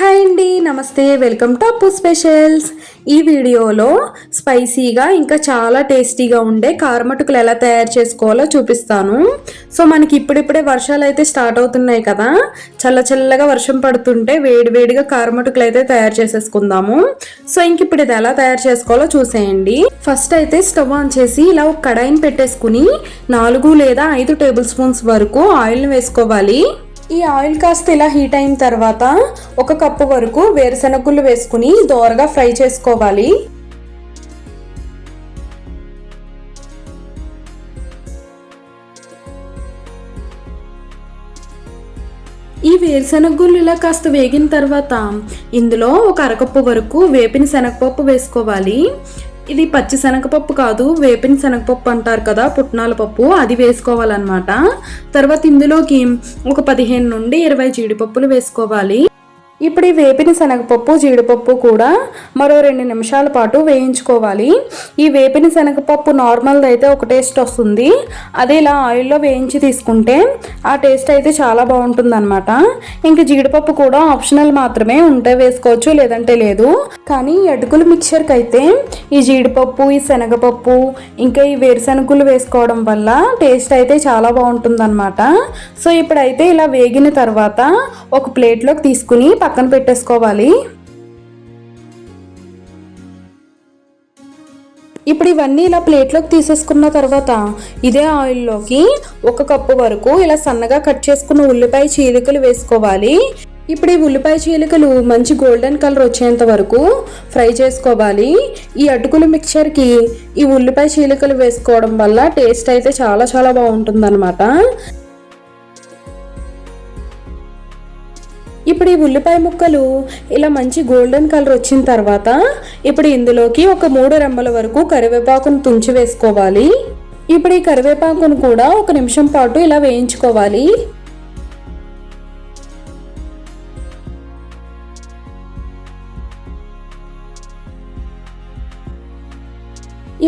Hi అండి, నమస్తే, welcome to అప్పు స్పెషల్స్. ఈ వీడియోలో స్పైసీగా ఇంకా చాలా టేస్టీగా ఉండే కారమటుకులు ఎలా తయారు చేసుకోవాలో చూపిస్తాను. సో మనకి ఇప్పుడిప్పుడే వర్షాలు అయితే స్టార్ట్ అవుతున్నాయి కదా, చల్లగా వర్షం పడుతుంటే వేడివేడిగా కారమటుకులు అయితే తయారు చేసేసుకుందాము. సో ఇంక ఇప్పుడు ఇది ఎలా తయారు చేసుకోవాలో చూసేయండి. ఫస్ట్ అయితే స్టవ్ ఆన్ చేసి ఇలా ఒక కడాయిని పెట్టేసుకుని 4 లేదా 5 టేబుల్ స్పూన్స్ వరకు ఆయిల్ని వేసుకోవాలి. ఈ ఆయిల్ కాస్త ఇలా హీట్ అయిన తర్వాత 1 కప్పు వరకు వేరుశనగుళ్ళు వేసుకుని దోరగా ఫ్రై చేసుకోవాలి. ఈ వేరుశనగుళ్ళు ఇలా కాస్త వేగిన తర్వాత ఇందులో 1 అరకప్పు వరకు వేపిన శనగపప్పు వేసుకోవాలి. ఇది పచ్చి శనగపప్పు కాదు, వేపిన శనగపప్పు అంటారు కదా, పుట్నాల పప్పు, అది వేసుకోవాలన్నమాట. తర్వాత ఇందులోకి ఒక 15 నుండి 20 జీడిపప్పులు వేసుకోవాలి. ఇప్పుడు ఈ వేపిన శనగపప్పు జీడిపప్పు కూడా మరో 2 నిమిషాల పాటు వేయించుకోవాలి. ఈ వేపిన శనగపప్పు నార్మల్ది అయితే ఒక టేస్ట్ వస్తుంది, అదే ఇలా ఆయిల్లో వేయించి తీసుకుంటే ఆ టేస్ట్ అయితే చాలా బాగుంటుంది అనమాట. ఇంకా జీడిపప్పు కూడా ఆప్షనల్ మాత్రమే, ఉంటే వేసుకోవచ్చు లేదంటే లేదు. కానీ ఈ అటుకుల మిక్చర్కి అయితే ఈ జీడిపప్పు, ఈ శనగపప్పు, ఇంకా ఈ వేరుశనగులు వేసుకోవడం వల్ల టేస్ట్ అయితే చాలా బాగుంటుంది అనమాట. సో ఇప్పుడైతే ఇలా వేగిన తర్వాత ఒక ప్లేట్లోకి తీసుకుని పక్కన పెట్టేసుకోవాలి. ఇప్పుడు ఇవన్నీ ఇలా ప్లేట్లోకి తీసేసుకున్న తర్వాత ఇదే ఆయిల్లోకి 1 కప్పు వరకు ఇలా సన్నగా కట్ చేసుకున్న ఉల్లిపాయ చీలికలు వేసుకోవాలి. ఇప్పుడు ఈ ఉల్లిపాయ చీలికలు మంచి గోల్డెన్ కలర్ వచ్చేంత వరకు ఫ్రై చేసుకోవాలి. ఈ అటుకుల మిక్చర్కి ఈ ఉల్లిపాయ చీలికలు వేసుకోవడం వల్ల టేస్ట్ అయితే చాలా బాగుంటుంది అనమాట. ఇప్పుడు ఈ ఉల్లిపాయ ముక్కలు ఇలా మంచి గోల్డెన్ కలర్ వచ్చిన తర్వాత ఇప్పుడు ఇందులోకి ఒక 3 రెమ్మల వరకు కరివేపాకును తుంచి వేసుకోవాలి. ఇప్పుడు ఈ కరివేపాకును కూడా 1 నిమిషం పాటు ఇలా వేయించుకోవాలి.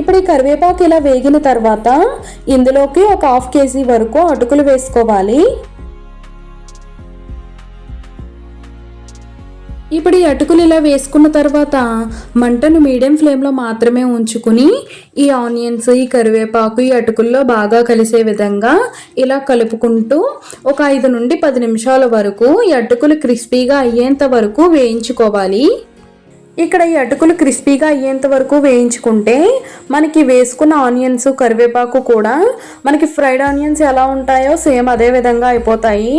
ఇప్పుడు ఈ కరివేపాకు ఇలా వేగిన తర్వాత ఇందులోకి ఒక 1/2 కేజీ వరకు అటుకులు వేసుకోవాలి. ఇప్పుడు ఈ అటుకులు ఇలా వేసుకున్న తర్వాత మంటను మీడియం ఫ్లేమ్లో మాత్రమే ఉంచుకుని ఈ ఆనియన్స్, ఈ కరివేపాకు ఈ అటుకుల్లో బాగా కలిసే విధంగా ఇలా కలుపుకుంటూ ఒక 5 నుండి 10 నిమిషాల వరకు ఈ అటుకులు క్రిస్పీగా అయ్యేంత వరకు వేయించుకోవాలి. ఇక్కడ ఈ అటుకులు క్రిస్పీగా అయ్యేంత వరకు వేయించుకుంటే మనకి వేసుకున్న ఆనియన్స్, కరివేపాకు కూడా మనకి ఫ్రైడ్ ఆనియన్స్ ఎలా ఉంటాయో సేమ్ అదే విధంగా అయిపోతాయి.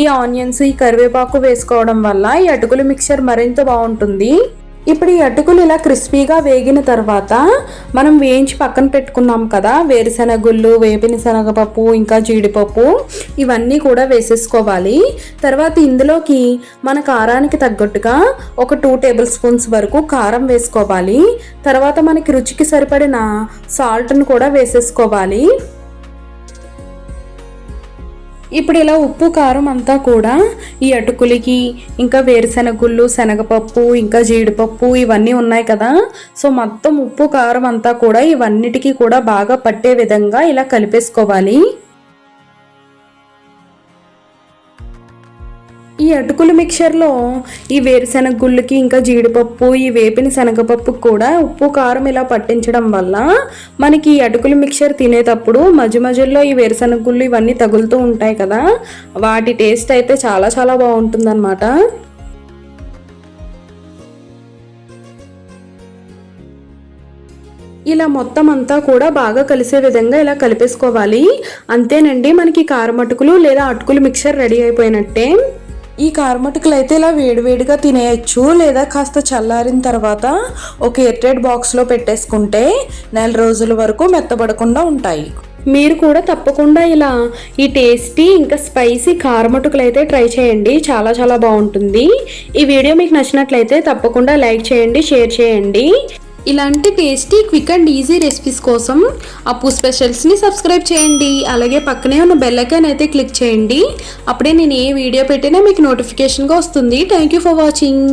ఈ ఆనియన్స్, ఈ కరివేపాకు వేసుకోవడం వల్ల ఈ అటుకుల మిక్చర్ మరింత బాగుంటుంది. ఇప్పుడు ఈ అటుకులు ఇలా క్రిస్పీగా వేగిన తర్వాత మనం వేయించి పక్కన పెట్టుకున్నాం కదా వేరుశనగుళ్ళు, వేపిన శనగపప్పు, ఇంకా జీడిపప్పు, ఇవన్నీ కూడా వేసేసుకోవాలి. తర్వాత ఇందులోకి మన కారానికి తగ్గట్టుగా ఒక 2 టేబుల్ స్పూన్స్ వరకు కారం వేసుకోవాలి. తర్వాత మనకి రుచికి సరిపడిన సాల్ట్ను కూడా వేసేసుకోవాలి. ఇప్పుడు ఇలా ఉప్పు, కారం అంతా కూడా ఈ అటుకులకి, ఇంకా వేరుశనగుళ్ళు, శనగపప్పు, ఇంకా జీడిపప్పు ఇవన్నీ ఉన్నాయి కదా, సో మొత్తం ఉప్పు, కారం అంతా కూడా ఇవన్నిటికీ కూడా బాగా పట్టే విధంగా ఇలా కలిపేసుకోవాలి. ఈ అటుకుల మిక్చర్లో ఈ వేరుశనగుళ్ళకి, ఇంకా జీడిపప్పు, ఈ వేపిన శనగపప్పు కూడా ఉప్పు, కారం ఇలా పట్టించడం వల్ల మనకి ఈ అటుకుల మిక్చర్ తినేటప్పుడు మధ్యలో ఈ వేరుశనగుళ్ళు ఇవన్నీ తగులుతూ ఉంటాయి కదా, వాటి టేస్ట్ అయితే చాలా బాగుంటుంది అన్నమాట. ఇలా మొత్తం అంతా కూడా బాగా కలిసే విధంగా ఇలా కలిపేసుకోవాలి. అంతేనండి, మనకి కారం అటుకులు లేదా అటుకుల మిక్చర్ రెడీ అయిపోయినట్టే. ఈ కారమటుకులు అయితే ఇలా వేడివేడిగా తినేయచ్చు, లేదా కాస్త చల్లారిన తర్వాత ఒక ఎయిర్టైట్ బాక్స్లో పెట్టేసుకుంటే 4 రోజుల వరకు మెత్తబడకుండా ఉంటాయి. మీరు కూడా తప్పకుండా ఇలా ఈ టేస్టీ ఇంకా స్పైసీ కారమటుకులు అయితే ట్రై చేయండి, చాలా బాగుంటుంది. ఈ వీడియో మీకు నచ్చినట్లయితే తప్పకుండా లైక్ చేయండి, షేర్ చేయండి. ఇలాంటి tasty, quick and easy recipes కోసం అప్పు స్పెషల్స్ని సబ్స్క్రైబ్ చేయండి. అలాగే పక్కనే ఉన్న బెల్ ఐకాన్ అయితే క్లిక్ చేయండి, అప్పుడే నేను ఏ వీడియో పెట్టినా మీకు నోటిఫికేషన్గా వస్తుంది. Thank you for watching.